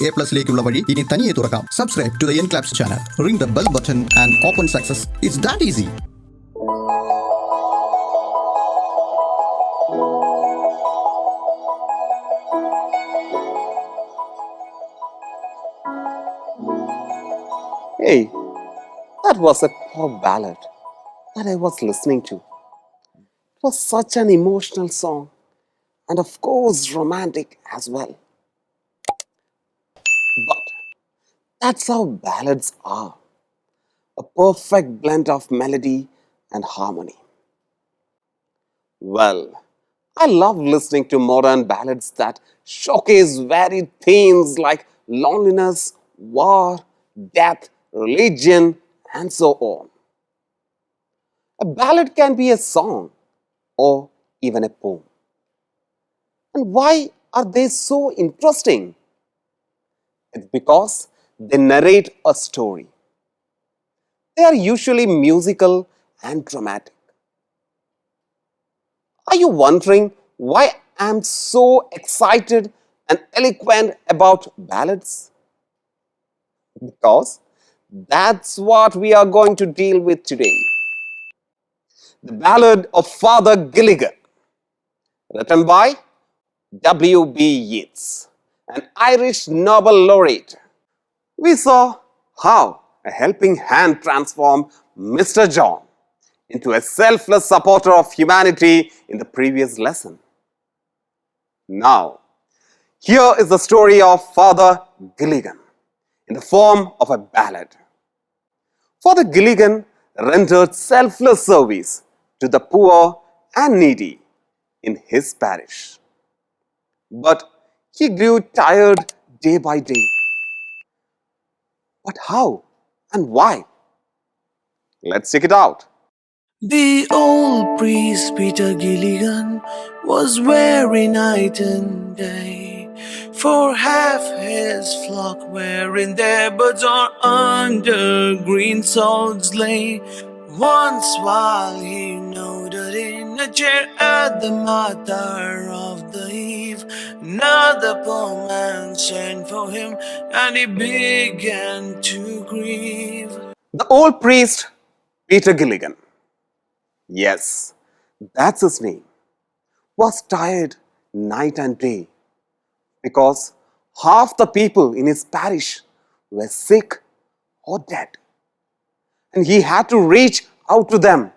ENCLAPSലേക്കുള്ള വഴി ഇനി തനിയെ തുറക്കാം. Subscribe to the ENCLAPS channel. Ring the bell button and open success. It's that easy. Hey, that was a pop ballad that I was listening to. It was such an emotional song and of course romantic as well. But that's how ballads are. A perfect blend of melody and harmony. Well, I love listening to modern ballads that showcase varied themes like loneliness, war, death, religion, and so on. A ballad can be a song or even a poem. And why are they so interesting? It's because they narrate a story. They are usually musical and dramatic. Are you wondering why I'm so excited and eloquent about ballads? Because that's what we are going to deal with today. The Ballad of Father Gilligan, written by W.B. Yeats, an Irish Nobel laureate. We saw how a helping hand transformed Mr. John into a selfless supporter of humanity in the previous lesson. Now, here is the story of Father Gilligan in the form of a ballad. Father Gilligan rendered selfless service to the poor and needy in his parish. But he grew tired day by day. But how and why? Let's check it out. The old priest Peter Gilligan was weary night and day, for half his flock were in their birds or under green sods lay. Once while he nodded in a chair at the matter of the eve, another poor man sent for him and he began to grieve. The old priest Peter Gilligan, yes, that's his name, was tired night and day because half the people in his parish were sick or dead. And he had to reach out to them.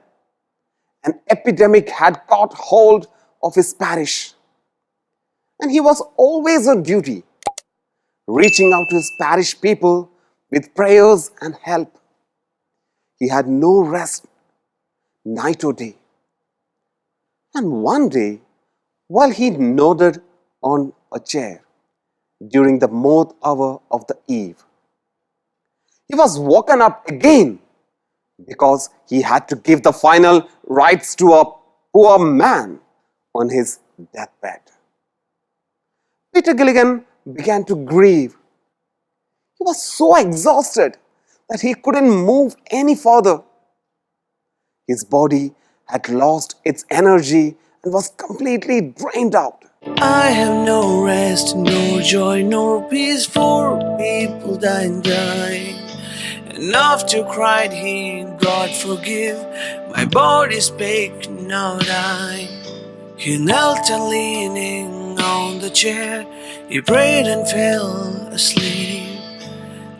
An epidemic had caught hold of his parish. And he was always on duty, reaching out to his parish people with prayers and help. He had no rest, night or day. And one day, while he nodded on a chair during the 4th hour of the eve, he was woken up again because he had to give the final rites to a poor man on his deathbed. Peter Gilligan began to grieve. He was so exhausted that he couldn't move any further. His body had lost its energy and was completely drained out. I have no rest, no joy, no peace, for people dying. Enough to cried he, God forgive, my body spake, now dying. He knelt and leaning on the chair, he prayed and fell asleep.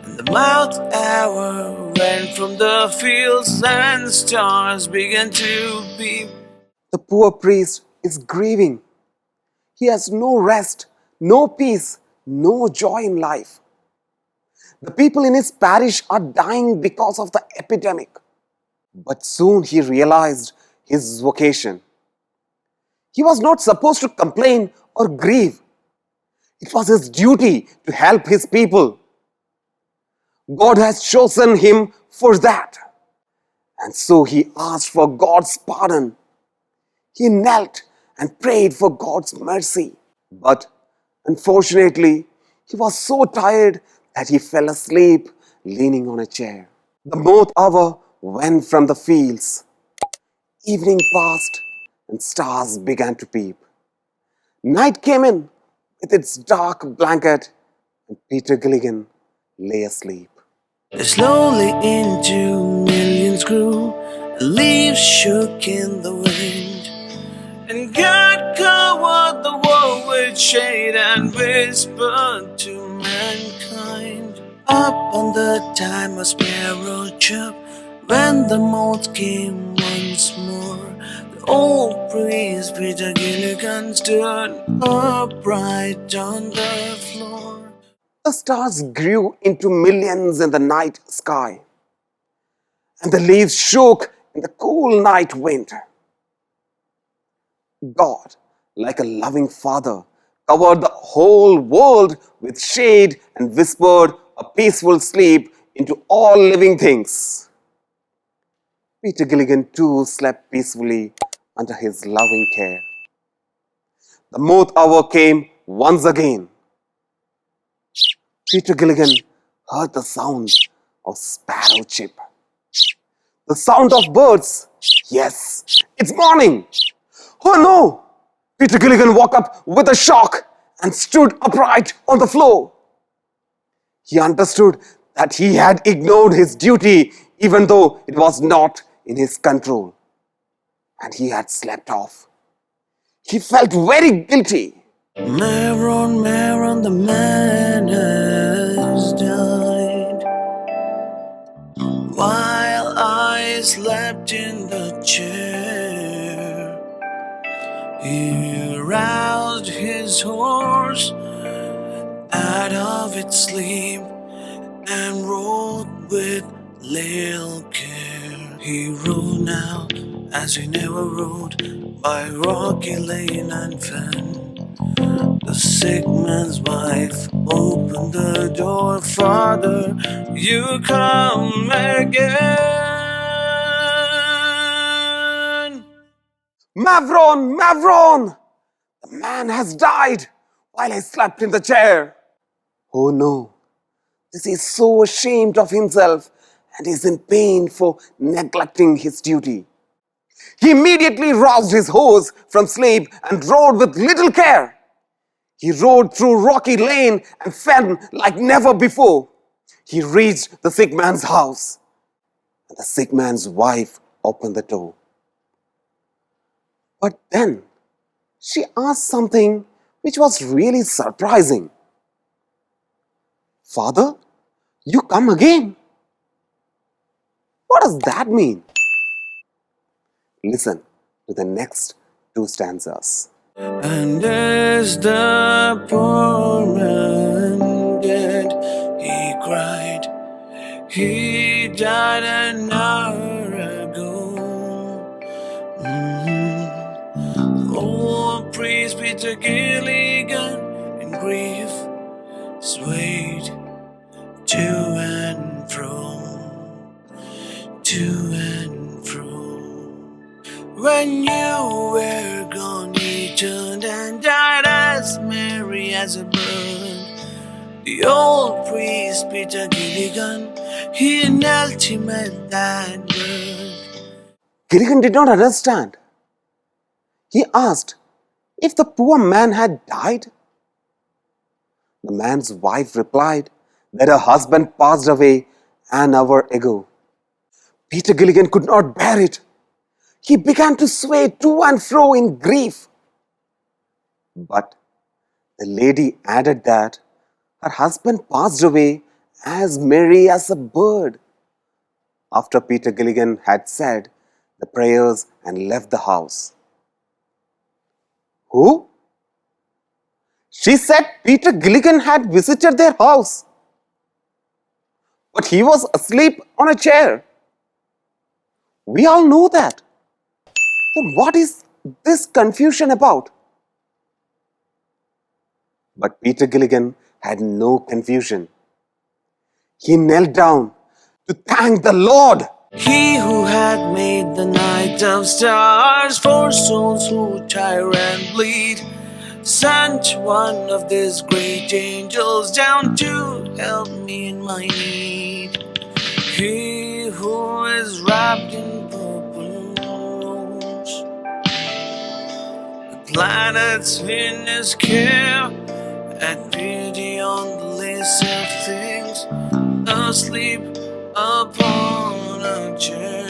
And the mouth hour went from the fields and stars began to peep. The poor priest is grieving. He has no rest, no peace, no joy in life. The people in his parish are dying because of the epidemic. But soon he realized his vocation. He was not supposed to complain or grieve. It was his duty to help his people. God has chosen him for that. And so he asked for God's pardon. He knelt and prayed for God's mercy. But unfortunately, he was so tired that he fell asleep leaning on a chair. The 4th hour went from the fields. Evening passed and stars began to peep. Night came in with its dark blanket and Peter Gilligan lay asleep. Slowly into millions grew, leaves shook in the wind, and God covered the world with shade and whispered to mankind. Up on the time a sparrow chirped when the moth came once more. The old priest Peter Gilligan stood upright on the floor. The stars grew into millions in the night sky, and the leaves shook in the cool night wind. God, like a loving father, covered the whole world with shade and whispered a peaceful sleep into all living things. Peter Gilligan too slept peacefully under his loving care. The moth hour came once again. Peter Gilligan heard the sound of sparrow chip. The sound of birds. Yes, it's morning. Oh no! Peter Gilligan woke up with a shock and stood upright on the floor. He understood that he had ignored his duty even though it was not in his control, and he had slept off. He felt very guilty. Maron, the man has died, while I slept in the chair. He roused his horse out of its sleep and rode with little care. He rode now as he never rode, by rocky lane and fen. The sick man's wife opened the door. Father, you come again. Mavron! The man has died while I slept in the chair. Oh no, this is so ashamed of himself and is in pain for neglecting his duty. He immediately roused his horse from sleep and rode with little care. He rode through rocky lane and fen like never before. He reached the sick man's house, and the sick man's wife opened the door. But then she asked something which was really surprising. Father, you come again? What does that mean? Listen to the next two stanzas. And as the poor man dead, he cried, he died an hour ago. Oh, priest Peter Gilligan in grief swayed to and fro, to and fro. When you were gone, he turned and died as merry as a bird. The old priest Peter Gilligan, he knelt him at that word. Gilligan did not understand. He asked if the poor man had died. The man's wife replied that her husband passed away an hour ago. Peter Gilligan could not bear it. He began to sway to and fro in grief. But the lady added that her husband passed away as merry as a bird. After Peter Gilligan had said the prayers and left the house. Who? She said Peter Gilligan had visited their house, but he was asleep on a chair. We all know that. Then what is this confusion about? But Peter Gilligan had no confusion. He knelt down to thank the Lord. He who had made the night of stars for souls who tire and bleed, sent one of these great angels down to help me in my need. He who is wrapped in purple robes, the planets in his care, at pity on the list of things, asleep upon a chair.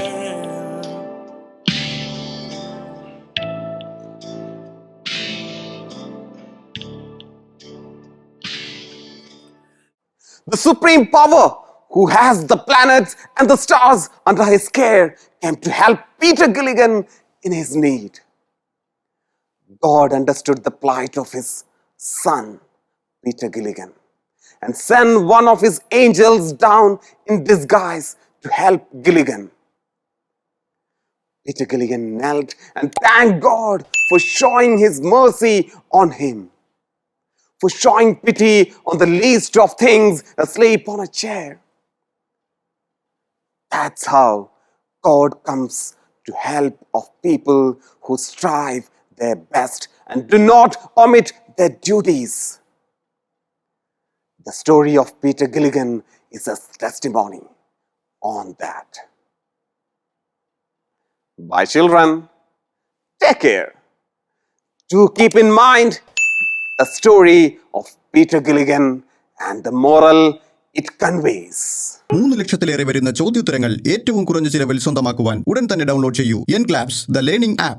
The supreme power who has the planets and the stars under his care came to help Peter Gilligan in his need. God understood the plight of his son, Peter Gilligan, and sent one of his angels down in disguise to help Gilligan. Peter Gilligan knelt and thanked God for showing his mercy on him, for showing pity on the least of things asleep on a chair. That's how God comes to help of people who strive their best and do not omit their duties. The story of Peter Gilligan is a testimony on that. Bye, children. Take care. Do keep in mind the story of Peter Gilligan and the moral it conveys. 3 ലക്ഷത്തിലേറെ വരുന്ന ചോദ്യോത്തരങ്ങൾ ഏറ്റവും കുറഞ്ഞ ചിലവിൽ സ്വന്തമാക്കുവാൻ ഉടൻ തന്നെ download ചെയ്യൂ എൻക്ലാപ്സ് the learning app.